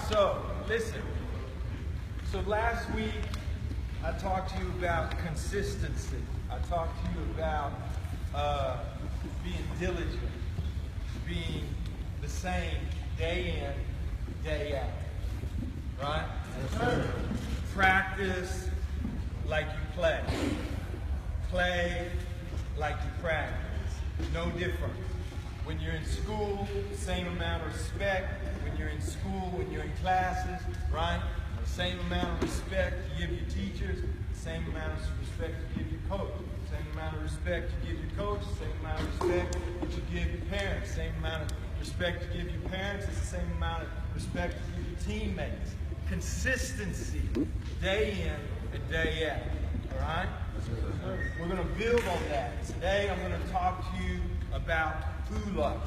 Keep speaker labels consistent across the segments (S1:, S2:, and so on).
S1: so listen. So last week I talked to you about consistency. I talked to you about being diligent, being the same day in, day out. Right? Practice like you play. Play like you practice. No different. When you're in school, same amount of respect. When you're in school, when you're in classes, right? The same amount of respect you give your teachers, the same amount of respect you give your coach. Same amount of respect you give your coach, same amount of respect that you give your parents, same amount of respect you give your parents, it's the same amount of respect you give your teammates. Consistency, day in and day out. All right? We're going to build on that. Today I'm going to talk to you about hula.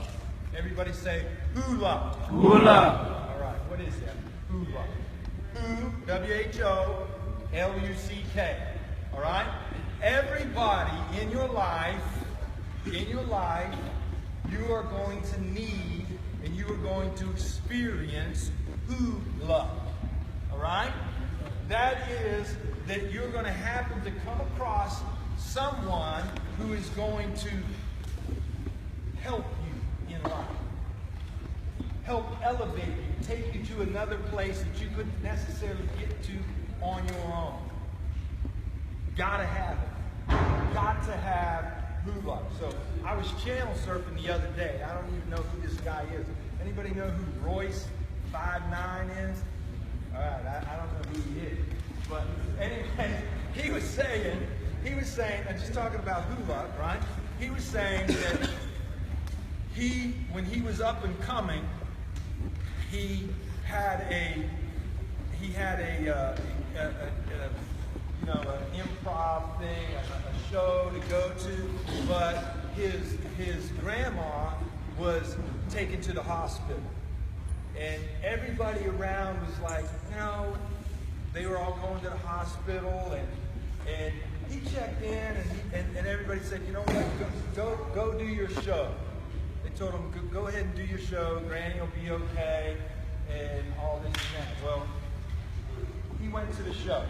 S1: Everybody say hula.
S2: Hula.
S1: All right, what is that? Hula. Who, W-H-O-L-U-C-K. All right? Everybody in your life, you are going to need and you are going to experience hula. All right? That is that you're going to happen to come across someone who is going to help you in life. Help elevate you, take you to another place that you couldn't necessarily get to on your own. Gotta have it. Got to have hula. So I was channel surfing the other day. I don't even know who this guy is. Anybody know who Royce 5'9" is? All right, I don't know who he is. But anyway, he was saying, I'm just talking about hula, right? He was saying that when he was up and coming, he had an improv thing, a show to go to, but his grandma was taken to the hospital. And everybody around was like, they were all going to the hospital, and he checked in, and everybody said, you know what, go do your show. They told him, go ahead and do your show, Granny will be okay, and all this and that. Well, he went to the show.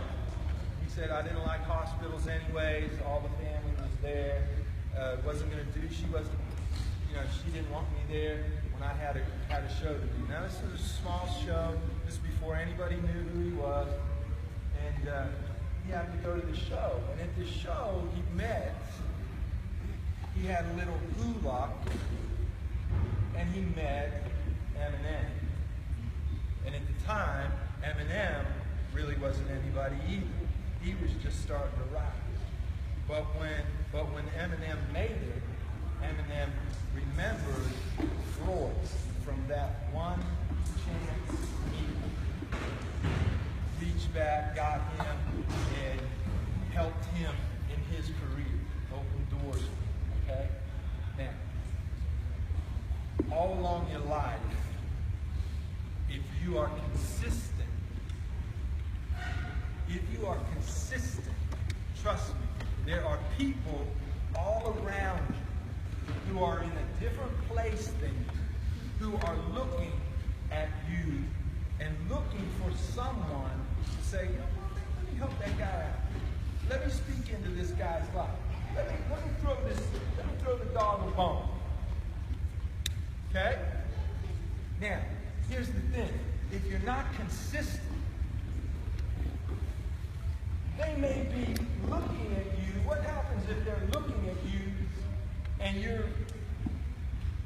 S1: He said, I didn't like hospitals anyways, all the family was there, she didn't want me there when I had a show to do. Now this was a small show, this is before anybody knew who he was, and he had to go to the show. And at the show, he had a little hula, and he met Eminem. And at the time, Eminem really wasn't anybody either. He was just starting to rise. But when Eminem made it, Eminem remembered Royce from that one chance meeting. Reached back, got him, and helped him in his career. Opened doors for him, okay? Now, all along your life, if you are consistent, trust me, there are people all around you who are in a different place than you, who are looking at you and looking for someone to say, you know what, let me help that guy out. Let me speak into this guy's life. Let me throw the dog a bone. Okay? Now, here's the thing. If you're not consistent, they may be looking at you. What happens if they're looking at you and you're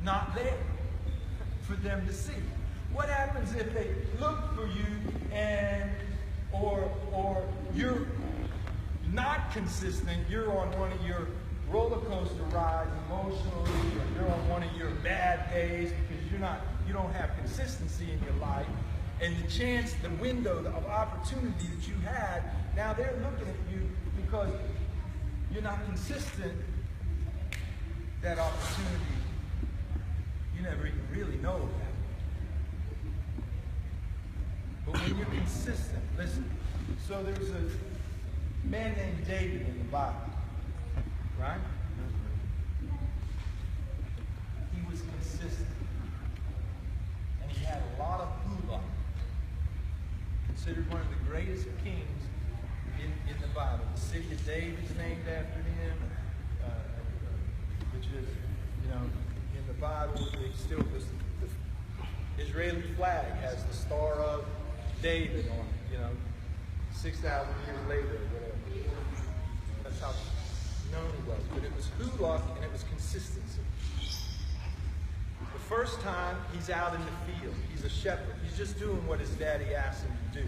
S1: not there for them to see? What happens if they look for you and or you're not consistent, you're on one of your roller coaster rides emotionally, or you're on one of your bad days because you don't have consistency in your life, and the window of opportunity that you had, now they're looking at you because you're not consistent. That opportunity, you never even really know about it. But when you're consistent, listen. So there's a man named David in the Bible, right? He was consistent, and he had a lot of hula. considered one of the greatest kings in the Bible. The city of David is named after him, which is, in the Bible, it still was the Israeli flag has the Star of David on it, 6,000 years later or whatever. That's how known he was. But it was hulak and it was consistency. The first time he's out in the field, he's a shepherd. He's just doing what his daddy asked him to do.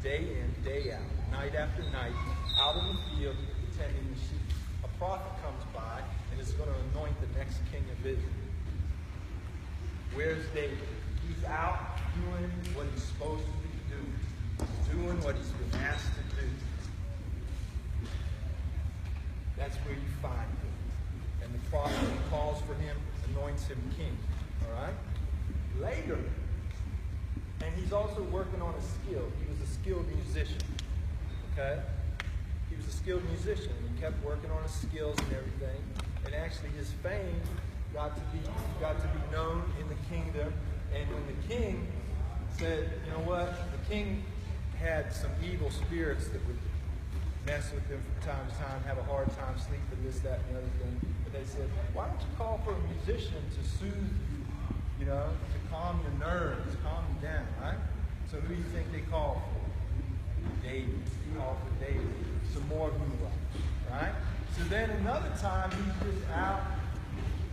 S1: Day in, day out, night after night, out in the field, tending the sheep. A prophet comes by and is going to anoint the next king of Israel. Where's David? He's out doing what he's supposed to be doing. He's doing what he's been asked to do. That's where you find him. And the prophet calls for him, anoints him king. All right? Later, and he's also working on a skill. He was a skilled musician. Okay? He was a skilled musician. He kept working on his skills and everything. And actually his fame got to be known in the kingdom. And when the king said, you know what? The king had some evil spirits that would mess with him from time to time, have a hard time sleeping, this, that, and the other thing. But they said, why don't you call for a musician to soothe you, to calm your nerves, calm you down, right? So who do you think they called for? David. They called for David. Some more hulak, right? So then another time he's just out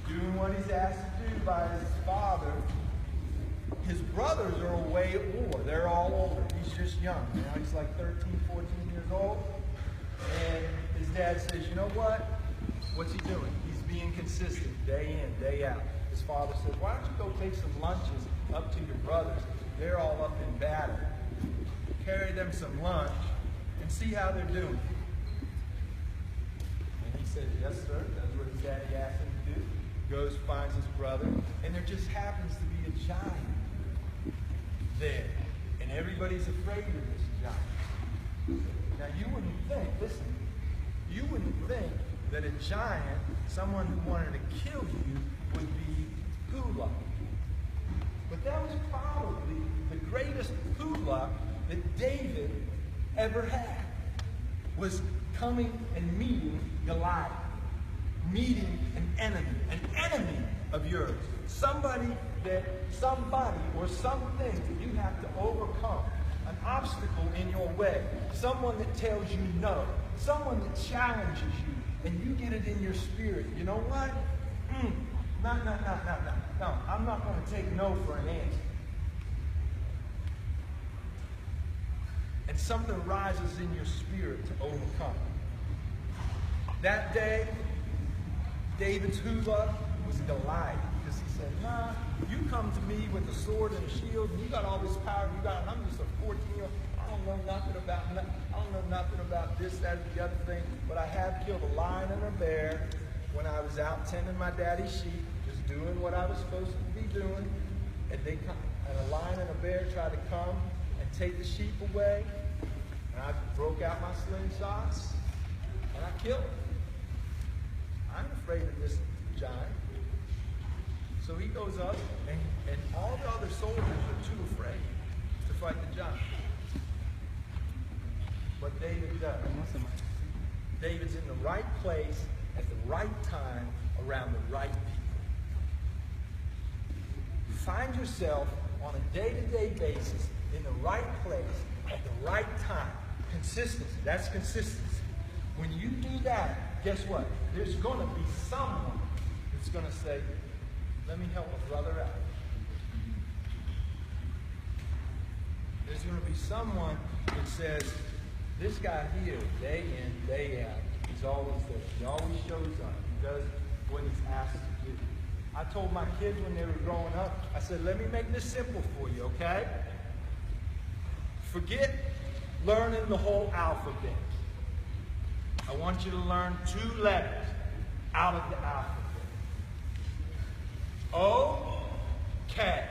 S1: doing what he's asked to do by his father. His brothers are away at war. They're all older. He's just young. He's like 13, 14 years old. And his dad says, you know what? What's he doing? He's being consistent day in, day out. His father says, why don't you go take some lunches up to your brothers? They're all up in battle. Carry them some lunch and see how they're doing. And he said, yes, sir. That's what his daddy asked him to do. Goes, finds his brother, and there just happens to be a giant there. And everybody's afraid of this giant. Now you wouldn't think, listen, you wouldn't think that a giant, someone who wanted to kill you, would be hulak. But that was probably the greatest hulak that David ever had, was coming and meeting Goliath. Meeting an enemy of yours. Somebody or something that you have to overcome. An obstacle in your way. Someone that tells you no. Someone that challenges you. And you get it in your spirit. You know what? No. I'm not going to take no for an answer. And something rises in your spirit to overcome. That day, David's hulak was Goliath, because he said, nah, you come to me with a sword and a shield, and you got all this power you got, and I'm just a 14-year-old. I don't know nothing about this, that, or the other thing, but I have killed a lion and a bear when I was out tending my daddy's sheep, just doing what I was supposed to be doing, and a lion and a bear tried to come and take the sheep away, and I broke out my slingshots, and I killed them. I'm afraid of this giant. So he goes up, and all the other soldiers are too afraid to fight the giant. But David does. David's in the right place at the right time around the right people. Find yourself on a day-to-day basis in the right place at the right time. Consistency. That's consistency. When you do that, guess what? There's going to be someone that's going to say, let me help a brother out. There's going to be someone that says, this guy here, day in, day out, he's always there. He always shows up. He does what he's asked to do. I told my kids when they were growing up, I said, let me make this simple for you, okay? Forget learning the whole alphabet. I want you to learn 2 letters out of the alphabet. O, K.